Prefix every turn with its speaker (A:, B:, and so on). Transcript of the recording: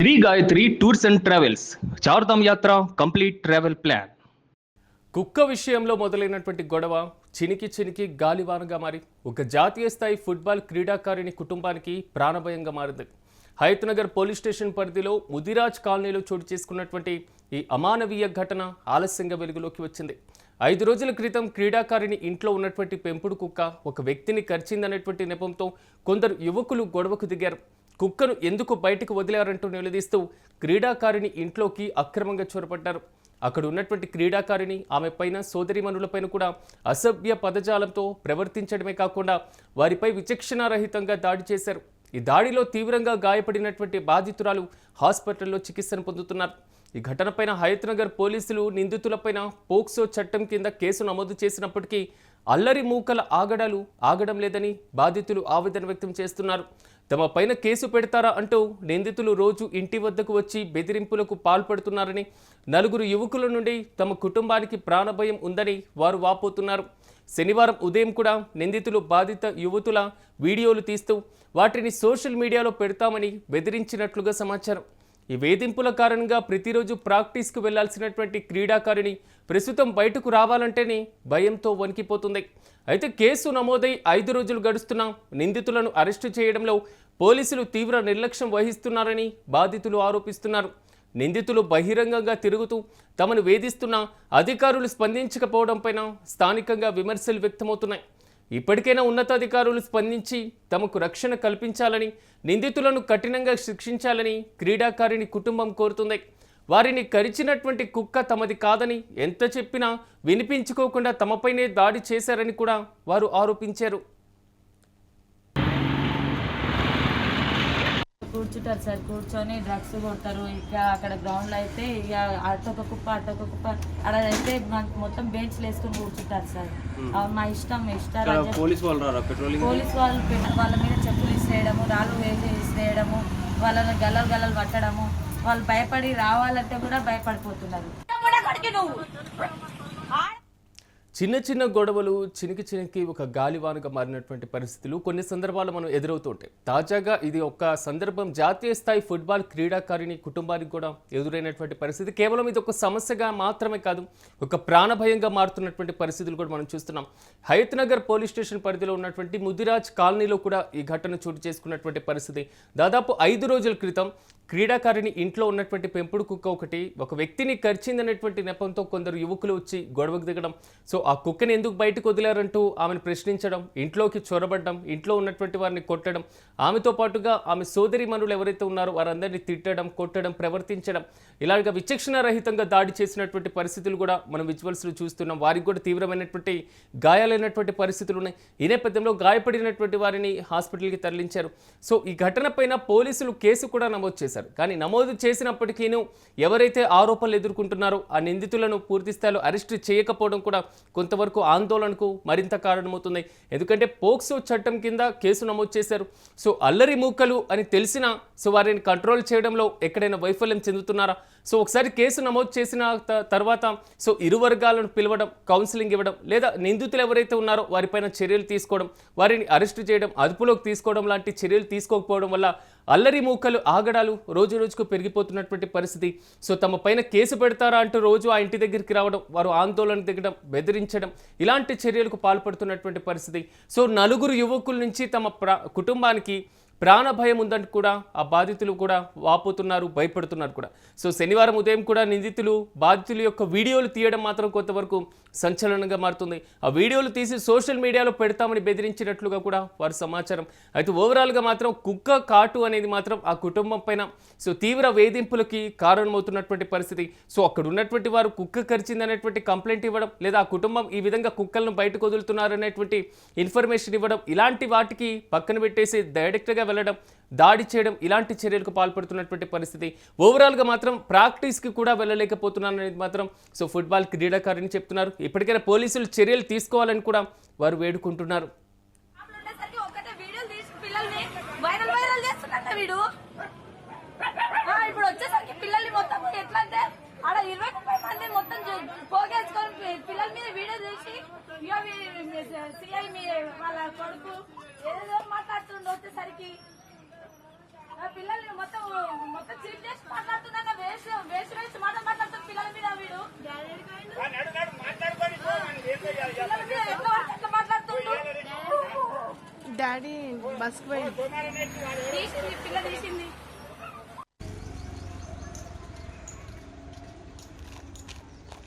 A: Shri Gayatri tours and travels Chardham yatra complete travel plan.
B: కుక్క విషయంలో మొదలైనటువంటి గొడవ చినికి గాలివానగా మారి ఒక జాతీయ స్థాయి ఫుట్బాల్ క్రీడాకారిణి కుటుంబానికి ప్రాణభయంగా మారింది. హయత్నగర్ పోలీస్ స్టేషన్ పరిధిలో ముదిరాజ్ కాలనీలో చోటు చేసుకున్నటువంటి ఈ అమానవీయ ఘటన ఆలస్యంగా వెలుగులోకి వచ్చింది. 5 రోజుల క్రితం క్రీడాకారిణి ఇంట్లో ఉన్నటువంటి పెంపుడు కుక్క ఒక వ్యక్తిని కరిచిందనేటువంటి నెపంతో కొందరు యువకులు గొడవకు దిగారు. కుక్కను ఎందుకు బయటకు వదిలారంటూ నిలదీస్తూ క్రీడాకారిణి ఇంట్లోకి అక్రమంగా చొరబడ్డారు. అక్కడ ఉన్నటువంటి క్రీడాకారిణి ఆమె పైన సోదరిమణులపైన కూడా అసభ్య పదజాలంతో ప్రవర్తించడమే కాకుండా వారిపై విచక్షణారహితంగా దాడి చేశారు. ఈ దాడిలో తీవ్రంగా గాయపడినటువంటి బాధితురాలు హాస్పిటల్లో చికిత్సను పొందుతున్నారు. ఈ ఘటనపైన హయత్నగర్ పోలీసులు నిందితులపైన పోక్సో చట్టం కింద కేసు నమోదు చేసినప్పటికీ అల్లరి మూకల ఆగడం లేదని బాధితులు ఆవేదన వ్యక్తం చేస్తున్నారు. తమ పైన కేసు పెడతారా అంటూ నిందితులు రోజు ఇంటి వద్దకు వచ్చి బెదిరింపులకు పాల్పడుతున్నారని, 4 యువకుల నుండి తమ కుటుంబానికి ప్రాణభయం ఉందని వారు వాపోతున్నారు. శనివారం ఉదయం కూడా నిందితులు బాధిత యువతుల వీడియోలు తీస్తూ వాటిని సోషల్ మీడియాలో పెడతామని బెదిరించినట్లుగా సమాచారం. ఈ వేధింపుల కారణంగా ప్రతిరోజు ప్రాక్టీస్కు వెళ్లాల్సినటువంటి క్రీడాకారిణి ప్రస్తుతం బయటకు రావాలంటేనే భయంతో వణికిపోతుంది. అయితే కేసు నమోదై 5 రోజులు గడుస్తున్నా నిందితులను అరెస్టు చేయడంలో పోలీసులు తీవ్ర నిర్లక్ష్యం వహిస్తున్నారని బాధితులు ఆరోపిస్తున్నారు. నిందితులు బహిరంగంగా తిరుగుతూ తమను వేధిస్తున్న అధికారులు స్పందించకపోవడంపైన స్థానికంగా విమర్శలు వ్యక్తమవుతున్నాయి. ఇప్పటికైనా ఉన్నతాధికారులు స్పందించి తమకు రక్షణ కల్పించాలని, నిందితులను కఠినంగా శిక్షించాలని క్రీడాకారిణి కుటుంబం కోరుతుంది. వారిని కరిచినటువంటి కుక్క తమది కాదని ఎంత చెప్పినా వినిపించుకోకుండా తమపైనే దాడి చేశారని కూడా వారు ఆరోపించారు.
C: కూర్చుంటారు సార్, కూర్చొని డ్రగ్స్ కొడతారు. ఇక అక్కడ గ్రౌండ్లో అయితే ఇక అటొక కుప్ప అక్కడ అయితే మొత్తం బెంచ్లు వేసుకొని కూర్చుంటారు సార్. మా ఇష్టం
B: పోలీస్ వాళ్ళు
C: వాళ్ళ మీద చెప్పులు ఇసేయడము, రాళ్ళు ఇసేయడము, వాళ్ళని గల్లలు పట్టడము. వాళ్ళు భయపడి రావాలంటే కూడా భయపడిపోతున్నారు.
B: చిన్న గొడవలు చినికి ఒక గాలివానగా మారినటువంటి పరిస్థితులు కొన్ని సందర్భాలు మనం ఎదురవుతుంటాయి. తాజాగా ఇది ఒక సందర్భం జాతీయ స్థాయి ఫుట్బాల్ క్రీడాకారిణి కుటుంబానికి కూడా ఎదురైనటువంటి పరిస్థితి. కేవలం ఇది ఒక సమస్యగా మాత్రమే కాదు, ఒక ప్రాణభయంగా మారుతున్నటువంటి పరిస్థితులు కూడా మనం చూస్తున్నాం. హయత్నగర్ పోలీస్ స్టేషన్ పరిధిలో ఉన్నటువంటి ముదిరాజ్ కాలనీలో కూడా ఈ ఘటన చోటు చేసుకున్నటువంటి పరిస్థితి. దాదాపు 5 రోజుల క్రితం క్రీడాకారిణి ఇంట్లో ఉన్నటువంటి పెంపుడు కుక్క ఒక వ్యక్తిని కరిచిందనేటువంటి నెపంతో కొందరు యువకులు వచ్చి గొడవకు దిగడం, సో ఆ కుక్కని ఎందుకు బయటకు వదిలారంటూ ఆమెను ప్రశ్నించడం, ఇంట్లోకి చొరబడ్డం, ఇంట్లో ఉన్నటువంటి వారిని కొట్టడం, ఆమెతో పాటుగా ఆమె సోదరిమణులు ఎవరైతే ఉన్నారో వారందరినీ తిట్టడం, కొట్టడం, ప్రవర్తించడం, ఇలాగ విచక్షణారహితంగా దాడి చేసినటువంటి పరిస్థితులు కూడా మనం విజువల్స్లో చూస్తున్నాం. వారికి కూడా తీవ్రమైనటువంటి గాయాలైనటువంటి పరిస్థితులు ఉన్నాయి. ఈ నేపథ్యంలో గాయపడినటువంటి వారిని హాస్పిటల్కి తరలించారు. సో ఈ ఘటన పైన పోలీసులు కేసు కూడా నమోదు చేశారు. కానీ నమోదు చేసినప్పటికీను ఎవరైతే ఆరోపణలు ఎదుర్కొంటున్నారో ఆ నిందితులను పూర్తి స్థాయిలో అరెస్ట్ చేయకపోవడం కూడా కొంతవరకు ఆందోళనకు మరింత కారణమవుతుంది. ఎందుకంటే పోక్సో చట్టం కింద కేసు నమోదు చేశారు. సో అల్లరి మూకలు అని తెలిసినా సో వారిని కంట్రోల్ చేయడంలో ఎక్కడైనా వైఫల్యం చెందుతున్నారా? సో ఒకసారి కేసు నమోదు చేసిన తర్వాత సో ఇరు వర్గాలను పిలవడం, కౌన్సిలింగ్ ఇవ్వడం, లేదా నిందితులు ఎవరైతే ఉన్నారో వారిపైన చర్యలు తీసుకోవడం, వారిని అరెస్టు చేయడం, అదుపులోకి తీసుకోవడం లాంటి చర్యలు తీసుకోకపోవడం వల్ల అల్లరి మూకలు ఆగడాలు రోజుకు పెరిగిపోతున్నటువంటి పరిస్థితి. సో తమ పైన కేసు పెడతారా అంటూ రోజు ఆ ఇంటి దగ్గరికి రావడం, వారు ఆందోళన దిగడం, బెదిరించడం, ఇలాంటి చర్యలకు పాల్పడుతున్నటువంటి పరిస్థితి. సో 4 యువకుల నుంచి తమ కుటుంబానికి ప్రాణభయం ఉందని కూడా ఆ బాధితులు కూడా వాపోతున్నారు, భయపడుతున్నారు కూడా. సో శనివారం ఉదయం కూడా నిందితులు బాధితుల యొక్క వీడియోలు తీయడం మాత్రం కొంతవరకు సంచలనంగా మారుతుంది. ఆ వీడియోలు తీసి సోషల్ మీడియాలో పెడతామని బెదిరించినట్లుగా కూడా వారి సమాచారం. అయితే ఓవరాల్గా మాత్రం కుక్క కాటు అనేది మాత్రం ఆ కుటుంబం పైన సో తీవ్ర వేధింపులకి కారణమవుతున్నటువంటి పరిస్థితి. సో అక్కడ ఉన్నటువంటి వారు కుక్క కరిచిందనేటువంటి కంప్లైంట్ ఇవ్వడం, లేదా ఆ కుటుంబం ఈ విధంగా కుక్కలను బయటకు వదులుతున్నారనేటువంటి ఇన్ఫర్మేషన్ ఇవ్వడం, ఇలాంటి వాటికి పక్కన పెట్టేసి డైరెక్ట్గా వెళ్ళడం, దాడి చేయడం, ఇలాంటి చర్యలకు పాల్పడుతున్నటువంటి పరిస్థితి. ఓవరాల్గా మాత్రం ప్రాక్టీస్కి కూడా వెళ్ళలేకపోతున్నారనేది మాత్రం సో ఫుట్బాల్ క్రీడాకారిని చెప్తున్నారు. ఇప్పటికైనా పోలీసులు చర్యలు తీసుకోవాలని కూడా వారు వేడుకుంటున్నారు.
C: ఇప్పుడు వచ్చేసరికి పిల్లల్ని మొత్తం ఎట్లా అంటే ఆడ 20 మంది మొత్తం పోగేసుకొని పిల్లల మీద వీడియో తీసి సిఐ వాళ్ళ కొడుకు ఏదో మాట్లాడుతుండే వచ్చేసరికి పిల్లల్ని మొత్తం చీట్ చేసి
D: డాడీ బస్కి పోయింది.
C: తీసింది పిల్ల తీసింది